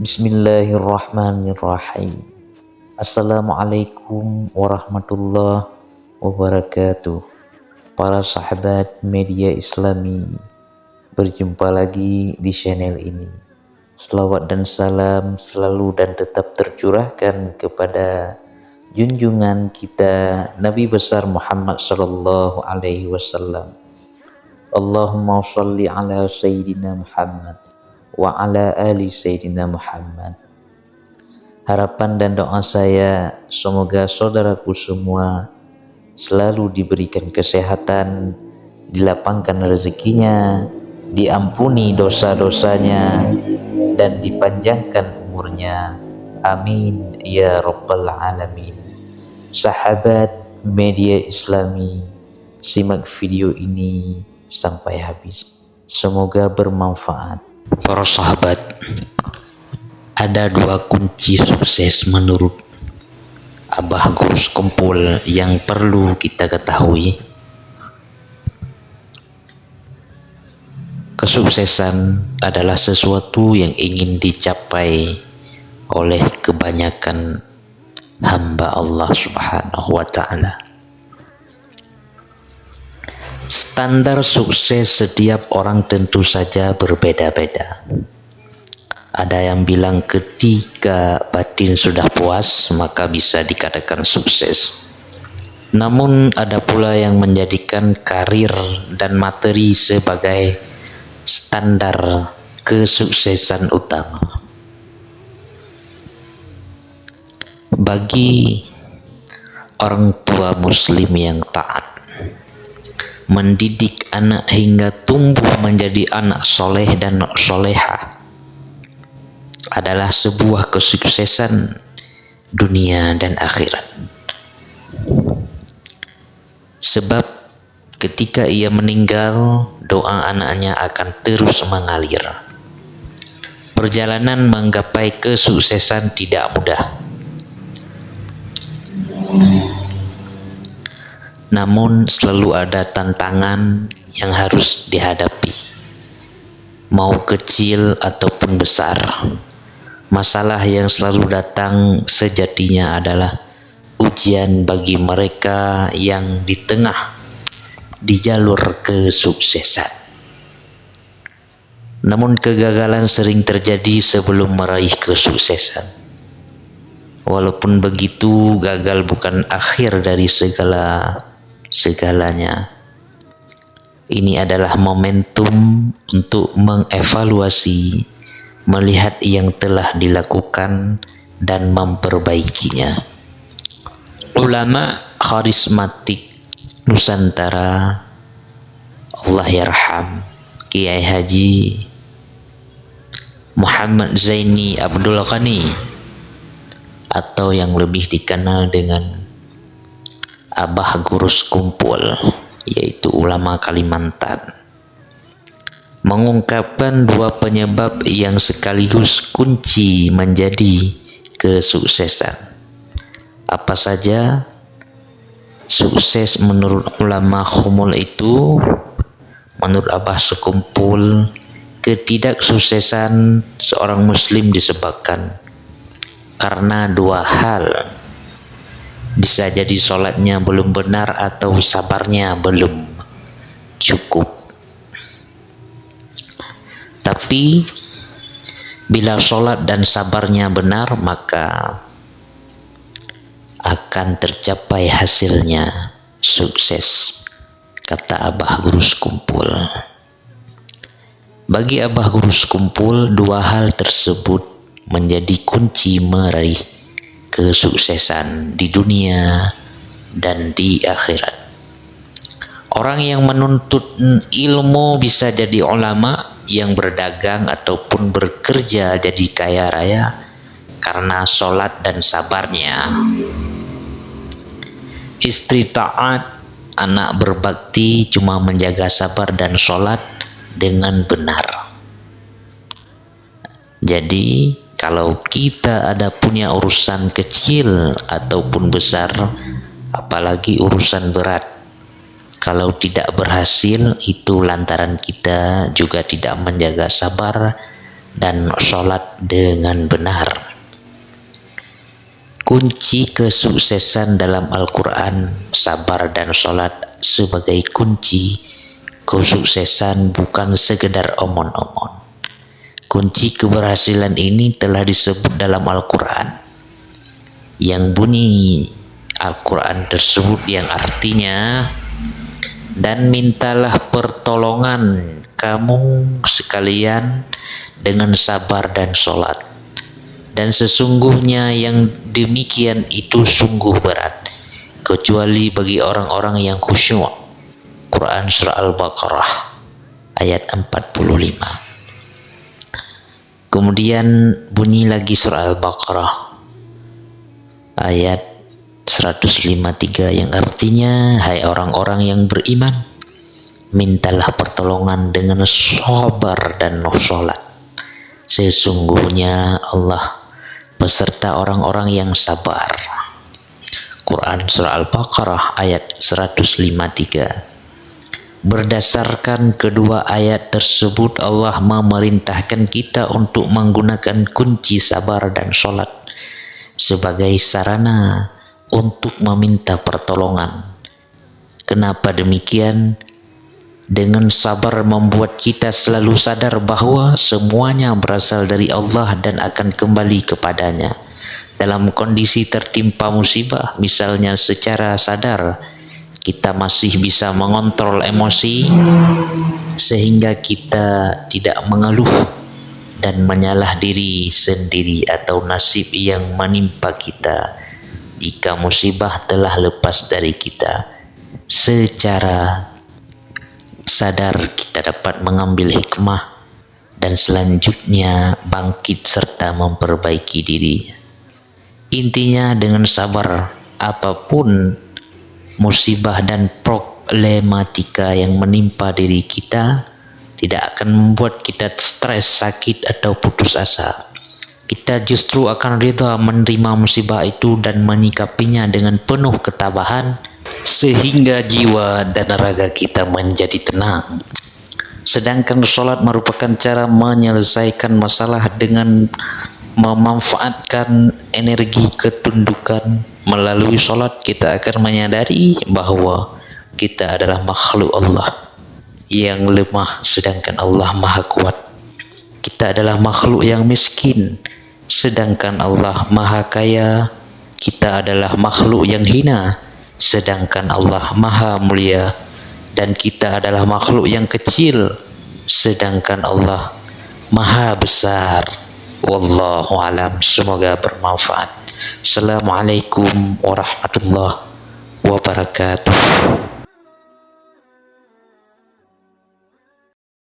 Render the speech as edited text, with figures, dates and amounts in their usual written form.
Bismillahirrahmanirrahim. Assalamualaikum warahmatullahi wabarakatuh. Para sahabat media Islami, berjumpa lagi di channel ini. Selawat dan salam selalu dan tetap tercurahkan kepada junjungan kita Nabi besar Muhammad sallallahu alaihi wasallam. Allahumma sholli ala sayyidina Muhammad wa ala ali sayyidina Muhammad. Harapan dan doa saya semoga saudaraku semua selalu diberikan kesehatan, dilapangkan rezekinya, diampuni dosa-dosanya, dan dipanjangkan umurnya. Amin ya rabbal alamin. Sahabat media Islami, simak video ini sampai habis. Semoga bermanfaat. Para sahabat, ada dua kunci sukses menurut Abah Gurus Kumpul yang perlu kita ketahui. Kesuksesan adalah sesuatu yang ingin dicapai oleh kebanyakan hamba Allah Subhanahu wa Ta'ala. Standar sukses setiap orang tentu saja berbeda-beda. Ada yang bilang ketika batin sudah puas maka bisa dikatakan sukses. Namun ada pula yang menjadikan karir dan materi sebagai standar kesuksesan utama. Bagi orang tua muslim yang taat, mendidik anak hingga tumbuh menjadi anak soleh dan solehah adalah sebuah kesuksesan dunia dan akhirat. Sebab ketika ia meninggal, doa anaknya akan terus mengalir. Perjalanan menggapai kesuksesan tidak mudah. Namun selalu ada tantangan yang harus dihadapi, mau kecil ataupun besar. Masalah yang selalu datang sejatinya adalah ujian bagi mereka yang di tengah di jalur kesuksesan. Namun kegagalan sering terjadi sebelum meraih kesuksesan. Walaupun begitu, gagal bukan akhir dari segalanya. Ini adalah momentum untuk mengevaluasi, melihat yang telah dilakukan dan memperbaikinya. Ulama karismatik Nusantara, Allah yarham, Kiai Haji Muhammad Zaini Abdul Ghani, atau yang lebih dikenal dengan Abah Gurus Kumpul, yaitu ulama Kalimantan, mengungkapkan dua penyebab yang sekaligus kunci menjadi kesuksesan. Apa saja sukses menurut ulama Khumul itu? Menurut Abah Sekumpul, ketidaksuksesan seorang muslim disebabkan karena dua hal. Bisa jadi sholatnya belum benar atau sabarnya belum cukup. Tapi bila sholat dan sabarnya benar, maka akan tercapai hasilnya sukses, kata Abah Gurus Kumpul. Bagi Abah Gurus Kumpul, dua hal tersebut menjadi kunci meraih kesuksesan di dunia dan di akhirat. Orang yang menuntut ilmu bisa jadi ulama, yang berdagang ataupun bekerja jadi kaya raya karena sholat dan sabarnya. Istri taat, anak berbakti, cuma menjaga sabar dan sholat dengan benar. Jadi kalau kita ada punya urusan kecil ataupun besar, apalagi urusan berat, kalau tidak berhasil itu lantaran kita juga tidak menjaga sabar dan sholat dengan benar. Kunci kesuksesan dalam Al-Quran, sabar dan sholat sebagai kunci kesuksesan, bukan sekedar omon-omon. Kunci keberhasilan ini telah disebut dalam Al-Quran, yang bunyi Al-Quran tersebut yang artinya, dan mintalah pertolongan kamu sekalian dengan sabar dan sholat, dan sesungguhnya yang demikian itu sungguh berat, kecuali bagi orang-orang yang khusyuk. Quran Surah Al-Baqarah ayat 45. Kemudian bunyi lagi Surah Al-Baqarah ayat 153 yang artinya, hai orang-orang yang beriman, mintalah pertolongan dengan sabar dan sholat. Sesungguhnya Allah beserta orang-orang yang sabar. Quran Surah Al-Baqarah ayat 153. Berdasarkan kedua ayat tersebut, Allah memerintahkan kita untuk menggunakan kunci sabar dan sholat sebagai sarana untuk meminta pertolongan. Kenapa demikian? Dengan sabar membuat kita selalu sadar bahwa semuanya berasal dari Allah dan akan kembali kepadanya. Dalam kondisi tertimpa musibah, misalnya secara sadar, kita masih bisa mengontrol emosi sehingga kita tidak mengeluh dan menyalah diri sendiri atau nasib yang menimpa kita jika musibah telah lepas dari kita. Secara sadar kita dapat mengambil hikmah dan selanjutnya bangkit serta memperbaiki diri. Intinya, dengan sabar, apapun musibah dan problematika yang menimpa diri kita tidak akan membuat kita stres, sakit, atau putus asa. Kita justru akan rida menerima musibah itu dan menyikapinya dengan penuh ketabahan, sehingga jiwa dan raga kita menjadi tenang. Sedangkan sholat merupakan cara menyelesaikan masalah dengan memanfaatkan energi ketundukan. Melalui sholat kita akan menyadari bahwa kita adalah makhluk Allah yang lemah, sedangkan Allah maha kuat. Kita adalah makhluk yang miskin, sedangkan Allah maha kaya. Kita adalah makhluk yang hina, sedangkan Allah maha mulia. Dan kita adalah makhluk yang kecil, sedangkan Allah maha besar. Wallahu alam. Semoga bermanfaat. Assalamualaikum warahmatullahi wabarakatuh.